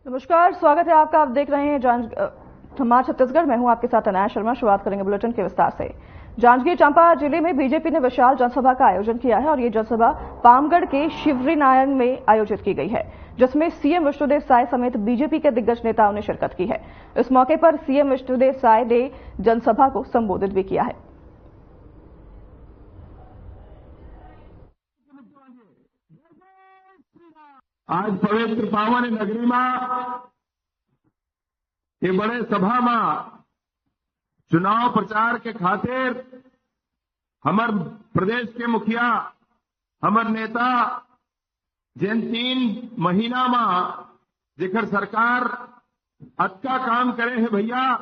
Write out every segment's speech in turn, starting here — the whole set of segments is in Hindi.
नमस्कार, स्वागत है आपका। आप देख रहे हैं समाचार छत्तीसगढ़। मैं हूं आपके साथ अनाया शर्मा। शुरुआत करेंगे बुलेटिन के विस्तार से। जांजगीर चांपा जिले में बीजेपी ने विशाल जनसभा का आयोजन किया है और ये जनसभा पामगढ़ के शिवरीनारायण में आयोजित की गई है, जिसमें सीएम विष्णुदेव साय समेत बीजेपी के दिग्गज नेताओं ने शिरकत की है। इस मौके पर सीएम विष्णुदेव साय ने जनसभा को संबोधित भी किया है। आज पवित्र पावन नगरी में ये बड़े सभा में चुनाव प्रचार के खातिर हमार प्रदेश के मुखिया, हमार नेता जिन 3 महीना में जेकर सरकार अतका काम करे है भैया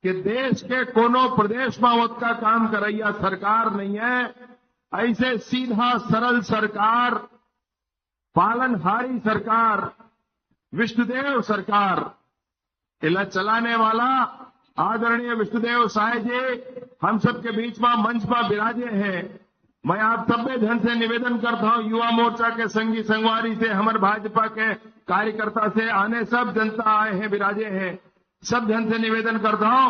कि देश के कोनो प्रदेश में उतना काम करैया सरकार नहीं है। ऐसे सीधा सरल सरकार, पालनहारी सरकार, विष्णुदेव सरकार इला चलाने वाला आदरणीय विष्णुदेव साय जी हम सबके बीच में मंच पर विराजे हैं। मैं आप सभी जन से निवेदन करता हूं, युवा मोर्चा के संगी संगवारी से, हमारे भाजपा के कार्यकर्ता से, आने सब जनता आए हैं, विराजे हैं, सब जन से निवेदन करता हूं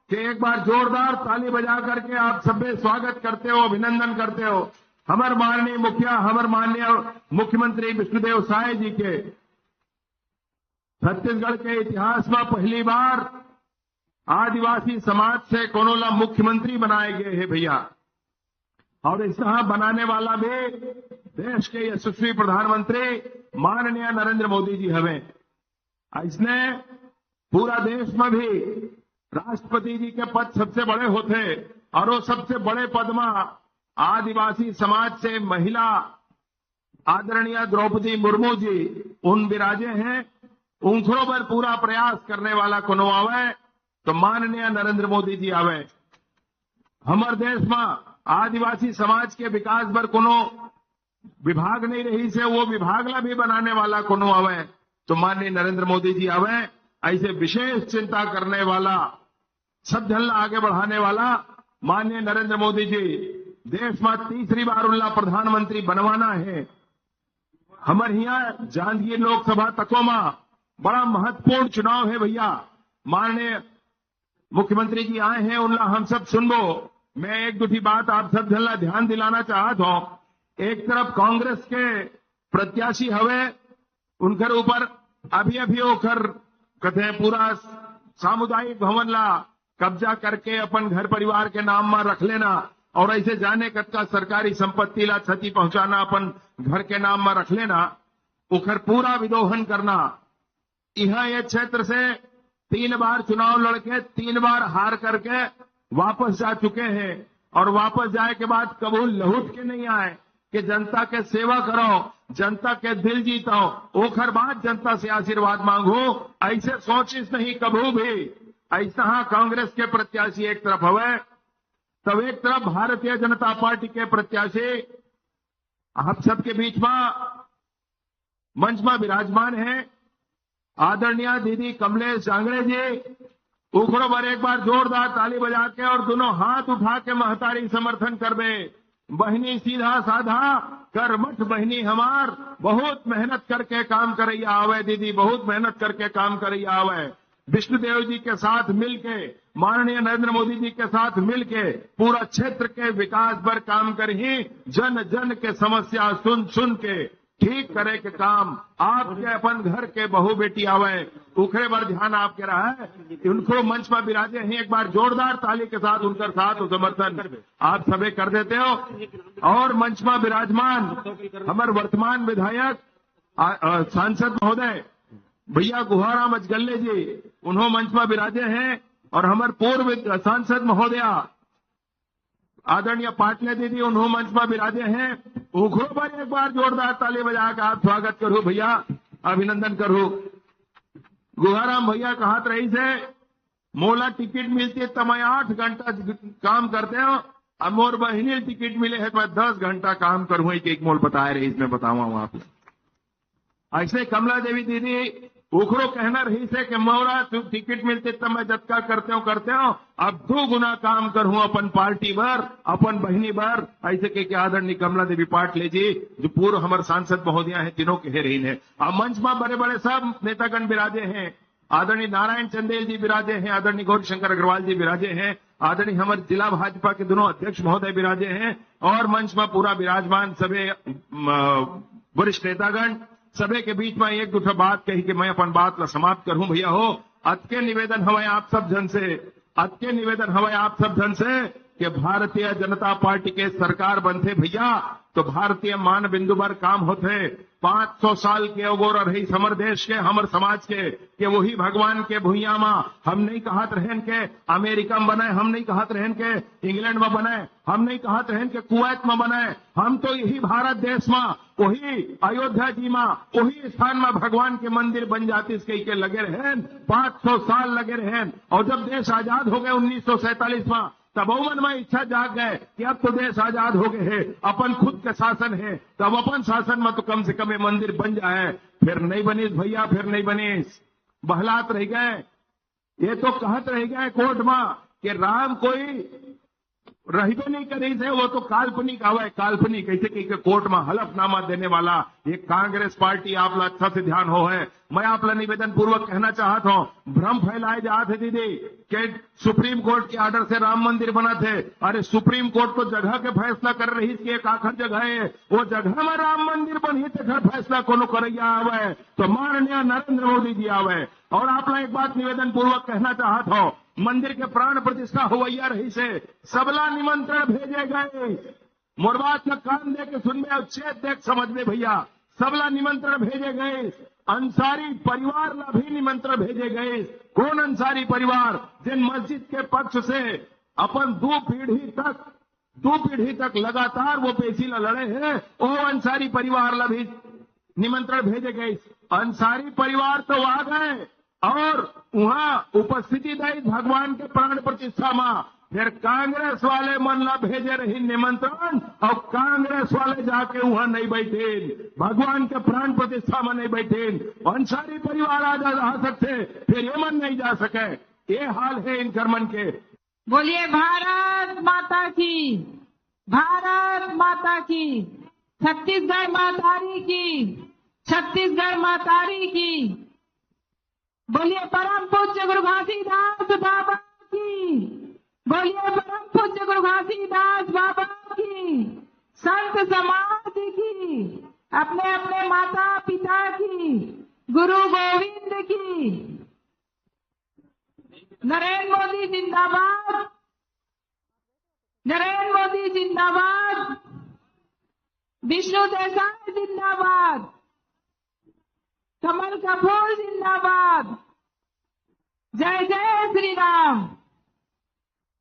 कि एक बार जोरदार ताली बजा करके आप सभी स्वागत करते हो, अभिनंदन करते हो हमारे माननीय मुखिया, हमारे माननीय मुख्यमंत्री विष्णुदेव साय जी के। छत्तीसगढ़ के इतिहास में पहली बार आदिवासी समाज से कोनोला मुख्यमंत्री बनाए गए हैं भैया, और इस तरह बनाने वाला भी देश के यशस्वी प्रधानमंत्री माननीय नरेंद्र मोदी जी हमें। इसने पूरा देश में भी राष्ट्रपति जी के पद सबसे बड़े होते और वो सबसे बड़े पद में आदिवासी समाज से महिला आदरणीय द्रौपदी मुर्मू जी उन विराजे हैं। उनखों पर पूरा प्रयास करने वाला कोनो आवे तो माननीय नरेंद्र मोदी जी आवे। हमारे देश में आदिवासी समाज के विकास पर कोनो विभाग नहीं रही से वो विभाग ला भी बनाने वाला कोनो आवे तो माननीय नरेंद्र मोदी जी आवे। ऐसे विशेष चिंता करने वाला, सब जन आगे बढ़ाने वाला माननीय नरेंद्र मोदी जी देश में तीसरी बार उनला प्रधानमंत्री बनवाना है। हमारे यहाँ जांजगीर लोकसभा तकों में बड़ा महत्वपूर्ण चुनाव है भैया। माननीय मुख्यमंत्री जी आए हैं, उनला हम सब सुनबो। मैं एक दूसरी बात आप सब जन ध्यान दिलाना चाहता हूं। एक तरफ कांग्रेस के प्रत्याशी हवे, उनकर ऊपर अभी ओकर कहते हैं पूरा सामुदायिक भवन ला कब्जा करके अपन घर परिवार के नाम में रख लेना और ऐसे जाने कटका सरकारी संपत्ति ला क्षति पहुंचाना अपन घर के नाम में रख लेना, उखर पूरा विदोहन करना। यहां ये क्षेत्र से 3 बार चुनाव लड़के 3 बार हार करके वापस जा चुके हैं और वापस जाए के बाद कबू लौट के नहीं आए कि जनता के सेवा करो, जनता के दिल जीतो, ओखर बाद जनता से आशीर्वाद मांगो। ऐसे सोचिस नहीं कबू भी। ऐसा कांग्रेस के प्रत्याशी एक तरफ हवे, तब एक तरफ भारतीय जनता पार्टी के प्रत्याशी आप सबके बीच में मंच में विराजमान है आदरणीय दीदी कमलेश जांगड़े जी। उखड़ो पर एक बार जोरदार ताली बजा के और दोनों हाथ उठा के महतारी समर्थन करबे। बहनी सीधा साधा कर्मठ बहनी हमार, बहुत मेहनत करके काम करैया आवे दीदी, बहुत मेहनत करके काम करैया आवे। विष्णुदेव जी के साथ मिलके, माननीय नरेंद्र मोदी जी के साथ मिलके पूरा क्षेत्र के विकास पर काम करही, जन जन के समस्या सुन सुन के ठीक करे के काम आपके अपन घर के बहू बेटी आवे, उखरे पर ध्यान आपके रहा है। उनको मंच पर विराजे हैं, एक बार जोरदार ताली के साथ उनका साथ और समर्थन आप सभी कर देते हो। और मंच में विराजमान हमारे वर्तमान विधायक सांसद महोदय भैया गुहाराम अजगल्ले जी, उन्होंने मंच में विराजे हैं और हमारे पूर्व सांसद महोदया आदरणीय पाटले दीदी, उन्होंने मंच में विराजे हैं। उखड़ों पर एक बार जोरदार ताली बजा के आप स्वागत करो भैया, अभिनंदन करो। गुहाराम भैया कहत रही से मोला टिकट मिलती है तो मैं 8 घंटा काम करते हो, अब मोर बहिनी टिकट मिले है तो मैं 10 घंटा काम करूं। एक मोल बताए रही, इसमें बताऊंगा आपको। ऐसे कमला देवी दीदी उखड़ो कहना रही से कि मोरा तू टिकट मिलते तब मैं जतका करते हो अब 2 गुना काम करूं अपन पार्टी बर, अपन बहनी बर। ऐसे के आदरणीय कमला देवी पाटले जी जो पूर्व हमारे सांसद महोदया है तीनों के रही है। अब मंच में बड़े बड़े सब नेतागण विराजे हैं। आदरणीय नारायण चंदेल जी विराजे हैं, आदरणीय गौरीशंकर अग्रवाल जी विराजे हैं, आदरणीय हमारे जिला भाजपा के दोनों अध्यक्ष महोदय विराजे हैं और मंच में पूरा विराजमान सभी वरिष्ठ नेतागण। सभी के बीच में एक दूसरा बात कही कि मैं अपन बात ला समाप्त करूं। भैया हो अतके निवेदन हमें आप सब जन से कि भारतीय जनता पार्टी के सरकार बनते भैया तो भारतीय मान बिंदु पर काम होते। 500 साल के अगोर रही समर देश के हमर समाज के कि वही भगवान के भूया में हम नहीं कहत रहन के अमेरिका में बनाए, हम नहीं कहत रहन के इंग्लैंड में बनाए, हम नहीं कहत रहन के कुवैत में बनाए। हम तो यही भारत देश में वही अयोध्या जी में वही स्थान में भगवान के मंदिर बन जाती इसके के लगे रहन। 500 साल लगे रहन और जब देश आजाद हो गए 1947 में तब मन में इच्छा जाग गए कि अब तो देश आजाद हो गए है, अपन खुद के शासन है, तब अपन शासन में तो कम से कम ये मंदिर बन जाए। फिर नहीं बनीस भैया, फिर नहीं बनीस, बहलात रह गए। ये तो कहत रह गए कोर्ट में कि राम कोई रहबे नहीं करी से, वो तो काल्पनिक आवे, काल्पनिक कैसे कि कोर्ट में हलफनामा देने वाला ये कांग्रेस पार्टी आप ला अच्छा से ध्यान हो है। मैं आप ला निवेदन पूर्वक कहना चाहता हूं, भ्रम फैलाए जाते दीदी कि सुप्रीम कोर्ट के आर्डर से राम मंदिर बना थे। अरे सुप्रीम कोर्ट तो जगह के फैसला कर रही कि एक आखिर जगह है, वो जगह में राम मंदिर बनी तो घर फैसला कोनो करैया आवे तो माननीय नरेंद्र मोदी जी आवे। और आप ला एक बात निवेदन पूर्वक कहना चाहता हूं, मंदिर के प्राण प्रतिष्ठा होवैया रही से सबला निमंत्रण भेजे गए। मोर बात का कान दे के सुन में अच्छे देख समझ में भैया, सबला निमंत्रण भेजे गए। अंसारी परिवार ला भी निमंत्रण भेजे गए। कौन अंसारी परिवार? जिन मस्जिद के पक्ष से अपन 2 पीढ़ी तक लगातार वो पेशी ला लड़े हैं, वो अंसारी परिवार ला भी निमंत्रण भेजे गए। अंसारी परिवार तो आ गए और वहां उपस्थिति दी भगवान के प्राण प्रतिष्ठा में। फिर कांग्रेस वाले मन ला भेजे रही निमंत्रण और कांग्रेस वाले जाके वहां नहीं बैठे, भगवान के प्राण प्रतिष्ठा में नहीं बैठे। अंसारी परिवार आ सकते, फिर ये मन नहीं जा सके। ये हाल है इन कर्मन के। बोलिए भारत माता की, भारत माता की, छत्तीसगढ़ मातारी की, छत्तीसगढ़ मातारी की। बोलिए परम पूज्य गुरु घासीदास बाबा की, बोलिए परम पूज्य गुरु घासीदास बाबा की, संत समाज की, अपने अपने माता पिता की, गुरु गोविंद की। नरेंद्र मोदी जिंदाबाद, नरेंद्र मोदी जिंदाबाद, विष्णु देसाई जिंदाबाद, कमल का फूल जिंदाबाद। जय जय श्री राम,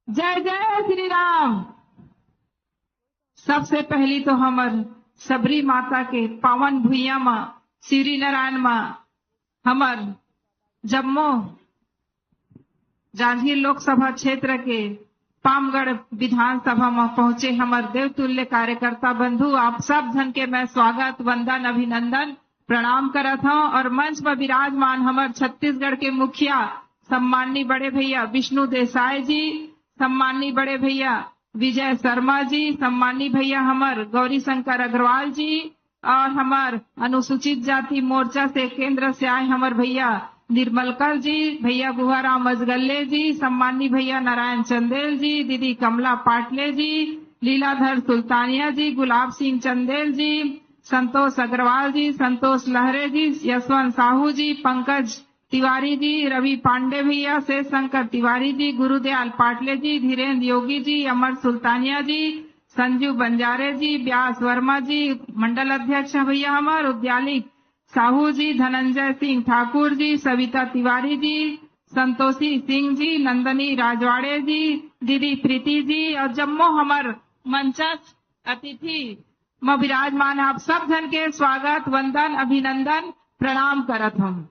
जय जय श्री राम। सबसे पहली तो हमर सबरी माता के पावन भुइया में श्री नारायण में हमर जम्मू जांजगीर लोकसभा क्षेत्र के पामगढ़ विधानसभा में पहुंचे हमर देवतुल्य कार्यकर्ता बंधु, आप सब जन के मैं स्वागत, वंदन, अभिनंदन, प्रणाम करत हूं। और मंच पर विराजमान हमार छत्तीसगढ़ के मुखिया सम्माननीय बड़े भैया विष्णु देसाई जी, सम्माननीय बड़े भैया विजय शर्मा जी, सम्माननीय भैया हमार गौरीशंकर अग्रवाल जी, और हमार अनुसूचित जाति मोर्चा से केंद्र से आए हमार भैया निर्मलकर जी, भैया गुहाराम अजगल्ले जी, सम्माननीय भैया नारायण चंदेल जी, दीदी कमला पाटले जी, लीलाधर सुल्तानिया जी, गुलाब सिंह चंदेल जी, संतोष अग्रवाल जी, संतोष लहरे जी, यशवंत साहू जी, पंकज तिवारी जी, रवि पांडे भैया, शेष शंकर तिवारी जी, गुरुदयाल पाटले जी, धीरेन्द्र योगी जी, अमर सुल्तानिया जी, संजू बंजारे जी, व्यास वर्मा जी, मंडल अध्यक्ष भैया हमार उद्याली साहू जी, धनंजय सिंह ठाकुर जी, सविता तिवारी जी, संतोषी सिंह जी, नंदनी राजवाड़े जी, दीदी प्रीति जी, और जम्मू हमार मंचस्थ अतिथि में विराजमान आप सब जन के स्वागत, वंदन, अभिनंदन, प्रणाम करत हम।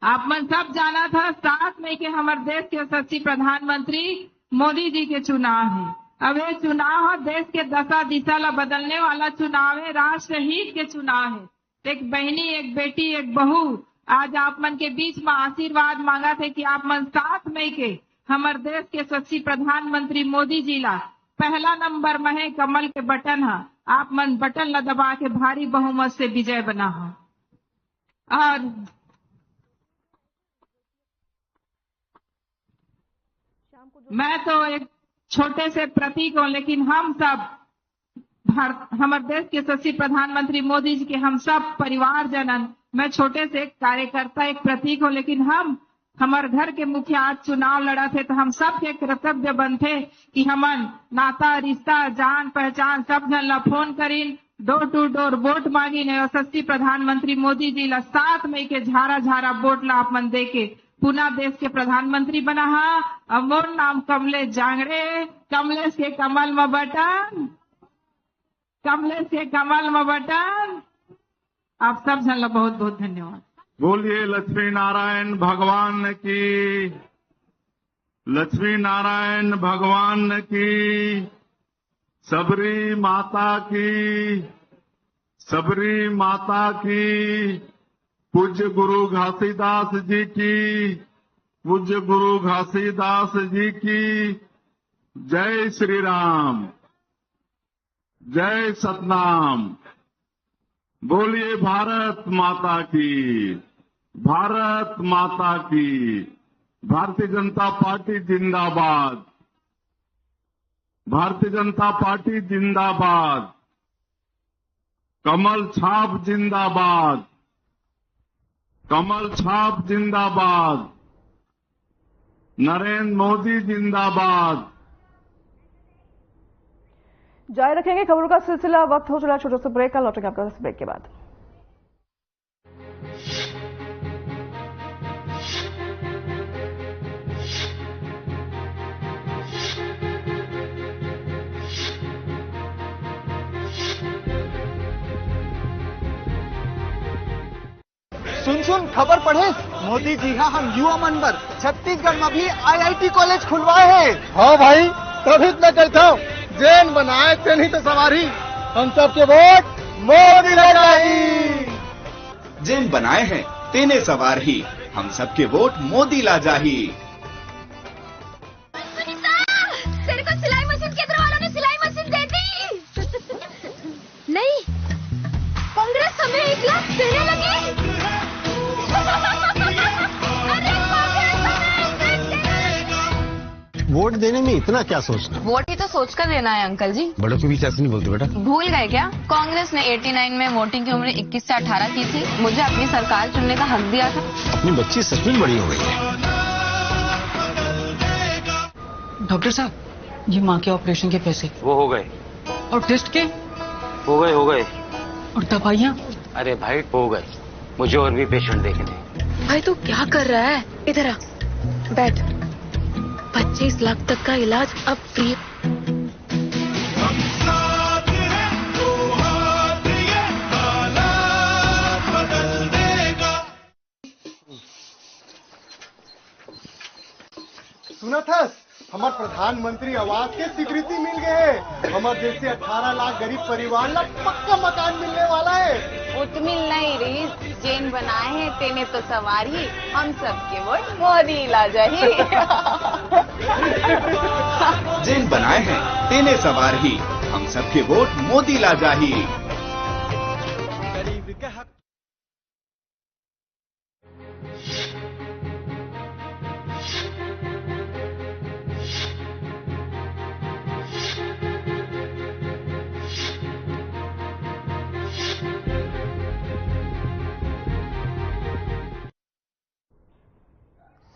आप मन सब जाना था 7 मई के हमारे देश के यशस्वी प्रधानमंत्री मोदी जी के चुनाव है। अब ये चुनाव है देश के दशा दिशा ला बदलने वाला चुनाव है, राष्ट्र हित के चुनाव है। एक बहनी, एक बेटी, एक बहू आज आप मन के बीच में आशीर्वाद मांगा थे कि आप मन 7 मई के हमारे देश के यशस्वी प्रधानमंत्री मोदी जी ला पहला नंबर में है कमल के बटन है, आप मन बटन ला दबा के भारी बहुमत से विजय बना हो। और मैं तो एक छोटे से प्रतीक हूँ, लेकिन हम सब हमारे देश के यशस्वी प्रधानमंत्री मोदी जी के हम सब परिवार जनन, मैं छोटे से एक कार्यकर्ता एक प्रतीक हूँ, लेकिन हम हमारे घर के मुखिया आज चुनाव लड़ा थे तो हम सब के कर्तव्य बनते कि हमन नाता रिश्ता जान पहचान सब जन ला फोन करीन, डोर टू डोर वोट मांगी ने यशस्वी प्रधानमंत्री मोदी जी ला 7 मई के झारा झारा वोट ला आप मन दे के पुनः देश के प्रधानमंत्री बना हा। अब मोर नाम कमलेश जांगड़े, कमलेश के कमल में बटन, कमलेश के कमल में बटन। आप सब जन ला बहुत बहुत धन्यवाद। बोलिए लक्ष्मी नारायण भगवान की, लक्ष्मी नारायण भगवान की, सबरी माता की, सबरी माता की, पूज्य गुरु घासीदास जी की, पूज्य गुरु घासीदास जी की जय श्री राम, जय सतनाम। बोलिए भारत माता की, भारत माता की। भारतीय जनता पार्टी जिंदाबाद, भारतीय जनता पार्टी जिंदाबाद, कमल छाप जिंदाबाद, कमल छाप जिंदाबाद, नरेंद्र मोदी जिंदाबाद। जारी रखेंगे खबरों का सिलसिला। वक्त हो चला छोटे से ब्रेक का, लौटेंगे आपका इस ब्रेक के बाद। सुन खबर पढ़े, मोदी जी हाँ हम युवा मनवर छत्तीसगढ़ में भी IIT कॉलेज खुलवाए हैं। हाँ भाई, तभी इतना कहता हूँ, जैन बनाए थे नहीं तो सवारी, हम सबके वोट मोदी लगाई। जैन बनाए हैं तेने सवार ही, हम सबके वोट मोदी ला जाही। तेरे को सिलाई मशीन केंद्र वालों ने सिलाई मशीन दे दी। नहीं, कांग्रेस हमें 1 लाख देने लगी। वोट देने में इतना क्या सोचना? वोट ही तो सोच कर देना है अंकल जी। बड़ों के बीच ऐसे नहीं बोलते बेटा। भूल गए क्या? कांग्रेस ने 89 में वोटिंग की उम्र 21 से 18 की थी। मुझे अपनी सरकार चुनने का हक दिया था। अपनी बच्ची सचमुच बड़ी हो गई है। डॉक्टर साहब, ये माँ के ऑपरेशन के पैसे वो हो गए। और टेस्ट के हो गए और दवाइयाँ? अरे भाई हो गए, मुझे और भी पेशेंट देखे थे। भाई तू क्या कर रहा है? इधर आ, बैठ। 25 लाख तक का इलाज अब फ्री। सुना था हमारे प्रधानमंत्री आवास के स्वीकृति मिल गए। हमारे जैसे 18 लाख गरीब परिवार ला पक्का मकान मिलने वाला है। उतमिल नहीं रही, जैन बनाए हैं तेने तो सवारी, हम सबके वोट मोदी ला जाही। जैन बनाए हैं तेने सवार ही, हम सबके वोट मोदी ला जाही।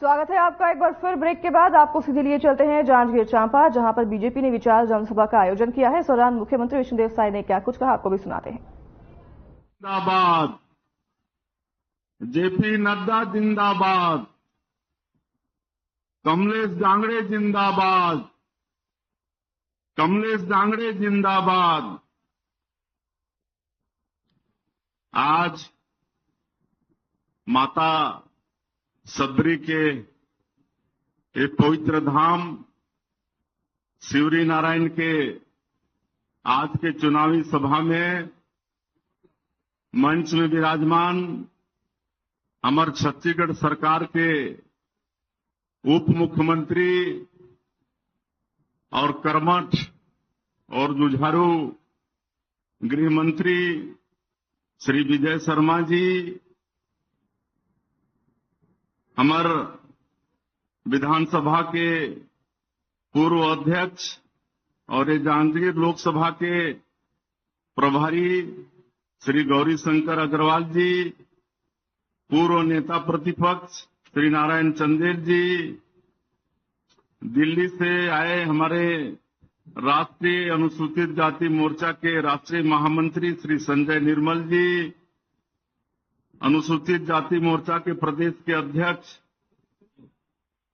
स्वागत है आपका एक बार फिर ब्रेक के बाद। आपको सीधे लिए चलते हैं जांजगीर चांपा, जहां पर बीजेपी ने विशाल जनसभा का आयोजन किया है। इस दौरान मुख्यमंत्री विष्णुदेव साय ने क्या कुछ कहा, आपको भी सुनाते हैं। जिंदाबाद, जेपी नड्डा जिंदाबाद, कमलेश जांगड़े जिंदाबाद, कमलेश जांगड़े जिंदाबाद। आज माता सबरी के एक पवित्र धाम शिवरी नारायण के आज के चुनावी सभा में मंच में विराजमान हमारे छत्तीसगढ़ सरकार के उप मुख्यमंत्री और कर्मठ और जुझारू गृह मंत्री श्री विजय शर्मा जी, हमारे विधानसभा के पूर्व अध्यक्ष और ये जांजगीर लोकसभा के प्रभारी श्री गौरी शंकर अग्रवाल जी, पूर्व नेता प्रतिपक्ष श्री नारायण चंदेल जी, दिल्ली से आए हमारे राष्ट्रीय अनुसूचित जाति मोर्चा के राष्ट्रीय महामंत्री श्री संजय निर्मल जी, अनुसूचित जाति मोर्चा के प्रदेश के अध्यक्ष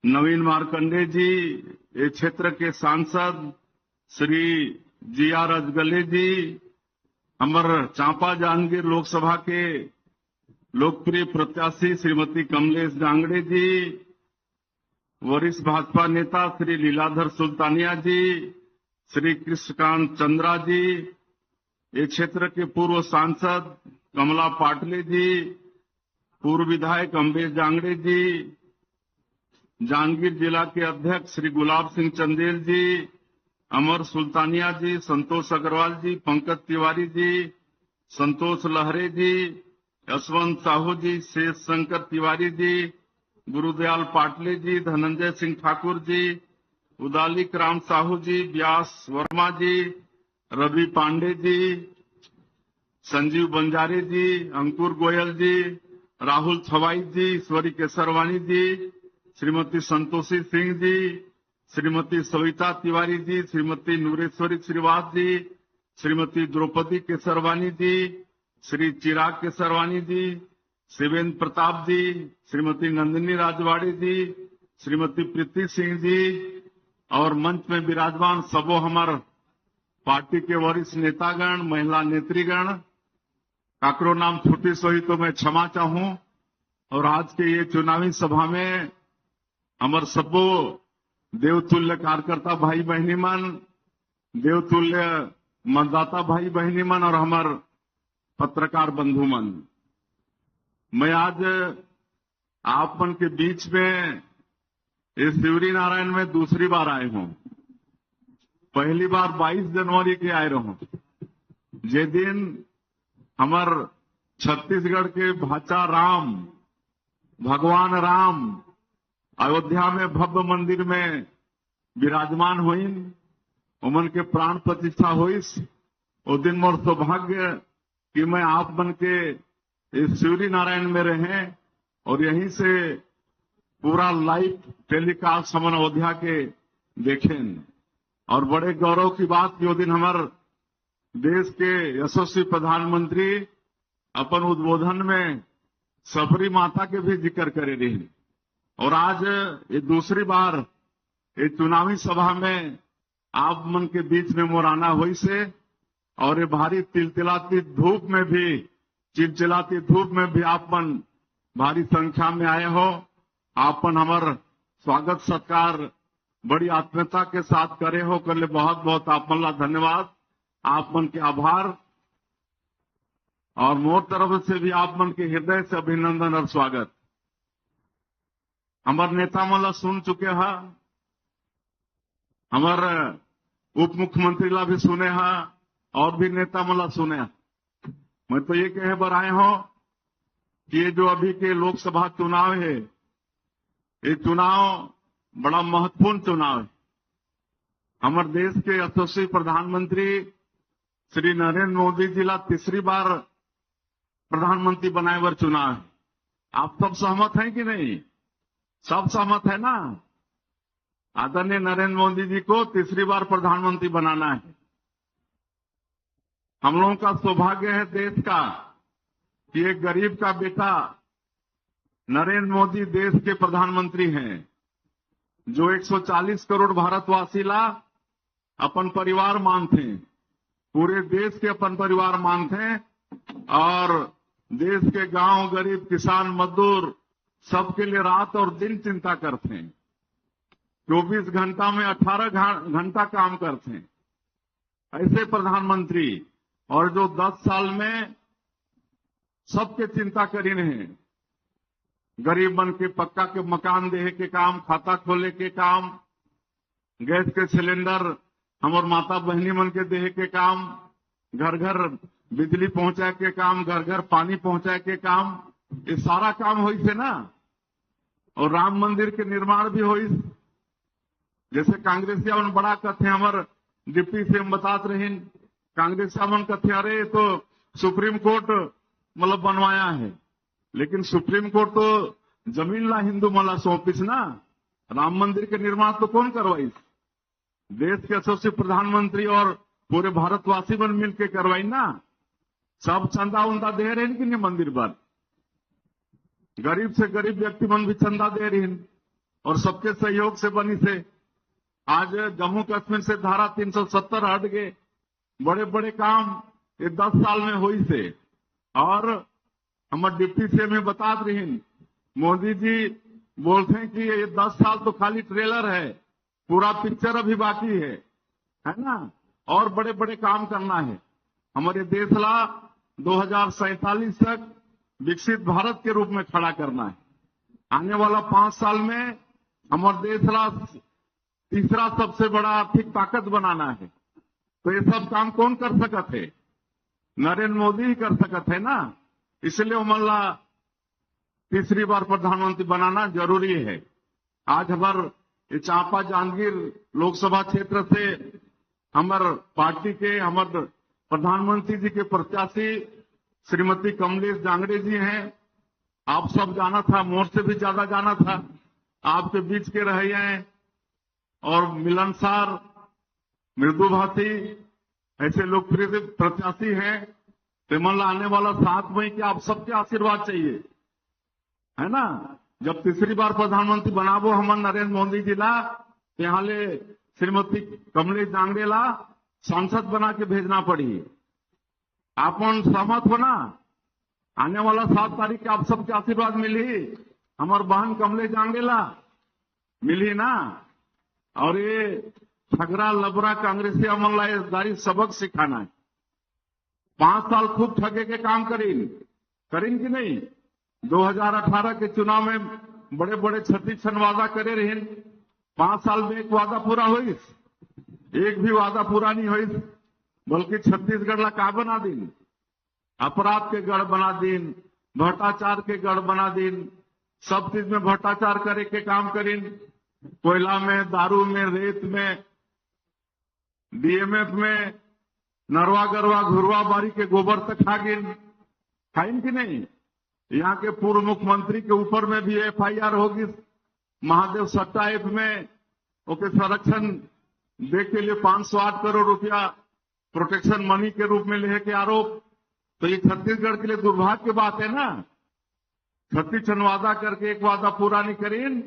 नवीन मार्कंडे जी, ये क्षेत्र के सांसद श्री जी.आर. अजगले जी, हमारे चांपा जांजगीर लोकसभा के लोकप्रिय प्रत्याशी श्रीमती कमलेश जांगड़े जी, वरिष्ठ भाजपा नेता श्री लीलाधर सुल्तानिया जी, श्री कृष्णकांत चंद्रा जी, ये क्षेत्र के पूर्व सांसद कमला पाटले जी, पूर्व विधायक अम्बेश जांगड़े जी, जांजगीर जिला के अध्यक्ष श्री गुलाब सिंह चंदेल जी, अमर सुल्तानिया जी, संतोष अग्रवाल जी, पंकज तिवारी जी, संतोष लहरे जी, यशवंत साहू जी, शेष शंकर तिवारी जी, गुरुदयाल पाटले जी, धनंजय सिंह ठाकुर जी, उदालिक राम साहू जी, व्यास वर्मा जी, रवि पांडे जी, संजीव बंजारे जी, अंकुर गोयल जी, राहुल छवाई जी, ईश्वरी केसरवानी जी, श्रीमती संतोषी सिंह जी, श्रीमती सविता तिवारी जी, श्रीमती नूरेश्वरी श्रीवास जी, श्रीमती द्रौपदी केसरवानी जी, श्री चिराग केसरवानी जी, शिवेंद्र प्रताप जी, श्रीमती नंदिनी राजवाड़े जी, श्रीमती प्रीति सिंह जी और मंच में विराजमान सबो हमार पार्टी के वरिष्ठ नेतागण, महिला नेत्रीगण, काकरो नाम छूटी सोई तो मैं क्षमा चाहूं। और आज के ये चुनावी सभा में हमार सबो देवतुल्य कार्यकर्ता भाई बहनी मन, देवतुल्य मतदाता भाई बहनी मन और हमार पत्रकार बंधु मन, मैं आज आप मन के बीच में इस शिवरी नारायण में दूसरी बार आए हूं। पहली बार 22 जनवरी के आए रहूं, जे दिन हमार छत्तीसगढ़ के भाचा राम, भगवान राम अयोध्या में भव्य मंदिर में विराजमान हुईन, उमन के प्राण प्रतिष्ठा हुईस। वो दिन मोर सौभाग्य कि मैं आप मन के इस शिवरी नारायण में रहे और यहीं से पूरा लाइव टेलीकास्ट हम अयोध्या के देखें। और बड़े गौरव की बात कि वो दिन हमारे देश के यशस्वी प्रधानमंत्री अपन उद्बोधन में सबरी माता के भी जिक्र करे रही। और आज ये दूसरी बार ये चुनावी सभा में आप मन के बीच में मोराना हुई से, और ये भारी चिलचिलाती धूप में भी, चिलचिलाती धूप में भी आप मन भारी संख्या में आए हो। आपन हमार स्वागत सत्कार बड़ी आत्मीयता के साथ करे हो, कर ले बहुत बहुत आप मन ला धन्यवाद, आप मन के आभार। और मोर तरफ से भी आप मन के हृदय से अभिनंदन और स्वागत। हमार नेता मन ला सुन चुके हैं, हमार उप मुख्यमंत्री ला भी सुने हैं और भी नेता मन ला सुने हैं। मैं तो ये कहे बर आए हो कि ये जो अभी के लोकसभा चुनाव है, ये चुनाव बड़ा महत्वपूर्ण चुनाव है। हमारे देश के यशस्वी प्रधानमंत्री श्री नरेंद्र मोदी जी ला तीसरी बार प्रधानमंत्री बनाए बर चुनाव है। आप सब सहमत हैं कि नहीं? सब सहमत है ना? आदरणीय नरेंद्र मोदी जी को तीसरी बार प्रधानमंत्री बनाना है। हम लोगों का सौभाग्य है देश का कि एक गरीब का बेटा नरेंद्र मोदी देश के प्रधानमंत्री हैं, जो 140 करोड़ भारतवासी ला अपन परिवार मानते, पूरे देश के अपन परिवार मानते और देश के गांव, गरीब, किसान, मजदूर सबके लिए रात और दिन चिंता करते हैं। 24 घंटा में 18 घंटा काम करते हैं। ऐसे प्रधानमंत्री, और जो 10 साल में सबके चिंता करी हैं। गरीब मन के पक्का के मकान देहे के काम, खाता खोले के काम, गैस के सिलेंडर हमार माता बहनी मन के देहे के काम, घर घर बिजली पहुंचाए के काम, घर घर पानी पहुंचाए के काम, ये सारा काम होई से ना। और राम मंदिर के निर्माण भी होई। जैसे कांग्रेसिया मन बड़ा कथे, हमार डिप्टी सीएम बतात रहे, कांग्रेसिया मन कथे अरे तो सुप्रीम कोर्ट मतलब बनवाया है, लेकिन सुप्रीम कोर्ट तो जमीन ला हिंदू मला सौंपिस ना, राम मंदिर के निर्माण तो कौन करवाइस? देश के यशस्वी प्रधानमंत्री और पूरे भारतवासी बन मिल के करवाई ना। सब चंदा उंदा दे रहे हैं कि नहीं मंदिर पर, गरीब से गरीब व्यक्ति मन भी चंदा दे रहे हैं और सबके सहयोग से बनी से आज जम्मू कश्मीर से धारा 370 हट गए। बड़े बड़े काम ये 10 साल में हुई से। और हमारे डिप्टी सीएम में बता रही हैं, मोदी जी बोलते हैं कि ये 10 साल तो खाली ट्रेलर है, पूरा पिक्चर अभी बाकी है ना, और बड़े बड़े काम करना है। हमारे देश ला 2047 तक विकसित भारत के रूप में खड़ा करना है। आने वाला 5 साल में हमारे देश ला तीसरा सबसे बड़ा आर्थिक ताकत बनाना है। तो ये सब काम कौन कर सकत है? नरेंद्र मोदी ही कर सकत है ना। इसलिए उमल्ला तीसरी बार प्रधानमंत्री बनाना जरूरी है। आज हमारे चांपा जांजगीर लोकसभा क्षेत्र से हमारे पार्टी के हमारे प्रधानमंत्री जी के प्रत्याशी श्रीमती कमलेश जांगड़े जी हैं। आप सब जाना था, मोर से भी ज्यादा जाना था, आपके बीच के रहे हैं और मिलनसार मृदुभाषी ऐसे लोकप्रिय प्रत्याशी हैं। तिमल्ला आने वाला 7 मई के आप सबके आशीर्वाद चाहिए, है ना। जब तीसरी बार प्रधानमंत्री बनाबो हम नरेंद्र मोदी जी ला, यहाँ ले श्रीमती कमलेश जांगड़े ला सांसद बना के भेजना पड़ी। आप सहमत हो ना? आने वाला 7 तारीख के आप सबके आशीर्वाद मिली, हमार बहन कमलेश जांगड़े ला मिली ना। और ये ठगरा लबरा कांग्रेसी अमल ला दारी सबक सिखाना है। 5 साल खूब ठगे के काम करीन कि नहीं? 2018 के चुनाव में बड़े बड़े 36 वादा करे रहे। 5 साल में एक वादा पूरा हुई? एक भी वादा पूरा नहीं हुई, बल्कि छत्तीसगढ़ ला का बना दिन? अपराध के गढ़ बना दिन, भ्रष्टाचार के गढ़ बना दिन, सब चीज में भ्रष्टाचार करे के काम करीन। कोयला में, दारू में, रेत में, डीएमएफ में, नरवा गरवा घुरवा बारी के गोबर तक खा गिन खाइन कि नहीं? यहाँ के पूर्व मुख्यमंत्री के ऊपर में भी एफआईआर होगी। महादेव सट्टा ऐप में ओके संरक्षण दे के लिए 508 करोड़ रुपया प्रोटेक्शन मनी के रूप में लेने के आरोप। तो ये छत्तीसगढ़ के लिए दुर्भाग्य की बात है ना। 36 वादा करके एक वादा पूरा नहीं करीन,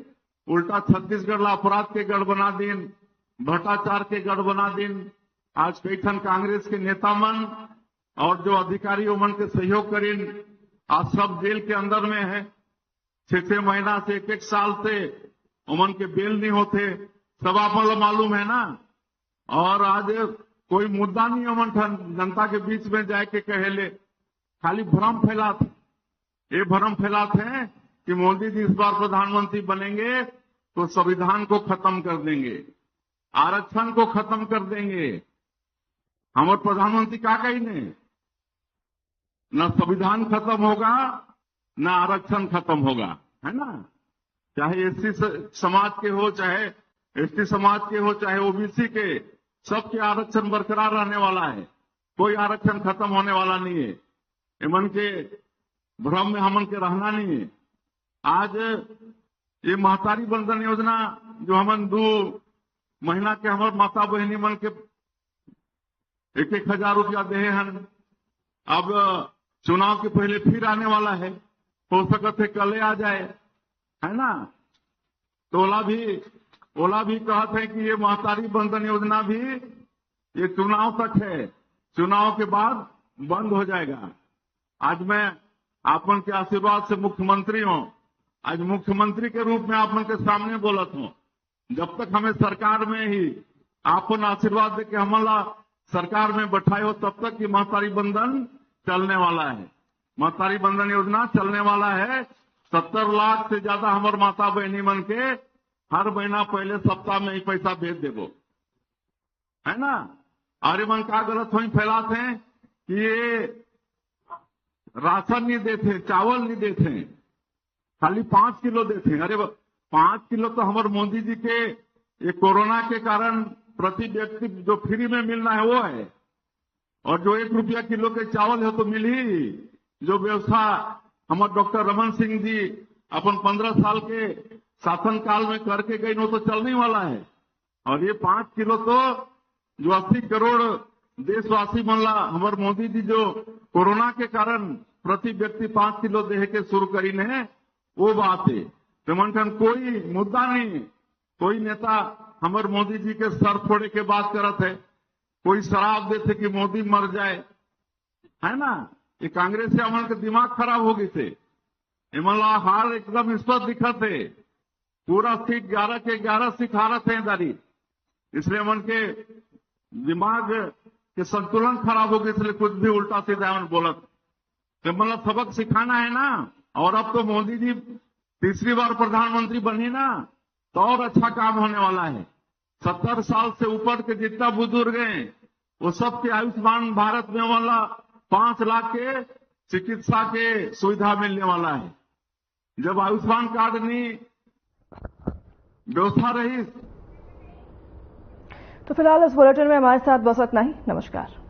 उल्टा छत्तीसगढ़ ला अपराध के गढ़ बना दिन, भ्रष्टाचार के गढ़ बना दिन। आज कई ठन कांग्रेस के नेता मन और जो अधिकारी मन के सहयोग करीन, आज सब जेल के अंदर में है। 6 महीना से 1 साल से उमन के बेल नहीं होते, सब आप मालूम है ना। और आज कोई मुद्दा नहीं उमन जनता के बीच में जाए के कहेले, खाली भ्रम फैलाते। ये भ्रम फैलाते हैं कि मोदी जी इस बार प्रधानमंत्री बनेंगे तो संविधान को खत्म कर देंगे, आरक्षण को खत्म कर देंगे। हमारे प्रधानमंत्री का कही ने, न संविधान खत्म होगा न आरक्षण खत्म होगा, है ना। चाहे एससी समाज के हो, चाहे एसटी समाज के हो, चाहे ओबीसी के, सबके आरक्षण बरकरार रहने वाला है। कोई आरक्षण खत्म होने वाला नहीं है। इमन के भ्रम में हमन के रहना नहीं है। आज ये महतारी बंधन योजना जो हमन 2 महीना के हमारे माता बहनी मन के 1-1 हजार रुपया दे हैं। अब चुनाव के पहले फिर आने वाला है, हो सकता है कल आ जाए, है ना। तो ओला भी कहते हैं कि ये महतारी बंधन योजना भी ये चुनाव तक है, चुनाव के बाद बंद हो जाएगा। आज मैं आपन के आशीर्वाद से मुख्यमंत्री हूं, आज मुख्यमंत्री के रूप में आपन के सामने बोलत हूं। जब तक हमें सरकार में ही आपन आशीर्वाद दे के हमला सरकार में बैठाए हो, तब तक ये महतारी बंधन चलने वाला है। महतारी बंधन योजना चलने वाला है। 70 लाख से ज्यादा हमारे माता बहनी मन के हर महीना पहले सप्ताह में ही पैसा भेज देवो, है ना। अरे मन का गलत वही फैलाते हैं कि ये राशन नहीं देते, चावल नहीं देते, खाली 5 किलो देते। अरे 5 किलो तो हमारे मोदी जी के ये कोरोना के कारण प्रति व्यक्ति जो फ्री में मिलना है वो है, और जो 1 रुपया किलो के चावल है तो मिल ही। जो व्यवस्था हमारे डॉक्टर रमन सिंह जी अपन 15 साल के शासन काल में करके गए वो तो चलने वाला है। और ये 5 किलो तो जो 80 करोड़ देशवासी मनला हमारे मोदी जी जो कोरोना के कारण प्रति व्यक्ति 5 किलो देह के शुरू करी है वो बात है। तो मनठन कोई मुद्दा नहीं, कोई नेता हमारे मोदी जी के सर फोड़े के बात करत है, कोई शराब देते कि मोदी मर जाए, है ना। ये कांग्रेस से अमन के दिमाग खराब हो गई थे। इमला हार एकदम स्पष्ट दिखत है, पूरा सीट 11 के 11 सीट हारत है दारी, इसलिए अमन के दिमाग के संतुलन खराब हो गए, इसलिए कुछ भी उल्टा सीधा अमन बोलत। तो मतलब सबक सिखाना है ना। और अब तो मोदी जी तीसरी बार प्रधानमंत्री बनी ना तो और अच्छा काम होने वाला है। 70 साल से ऊपर के जितना बुजुर्ग हैं वो सबके आयुष्मान भारत में वाला 5 लाख के चिकित्सा के सुविधा मिलने वाला है। जब आयुष्मान कार्ड नहीं व्यवस्था रही। तो फिलहाल इस बुलेटिन में हमारे साथ बस इतना ही। नमस्कार।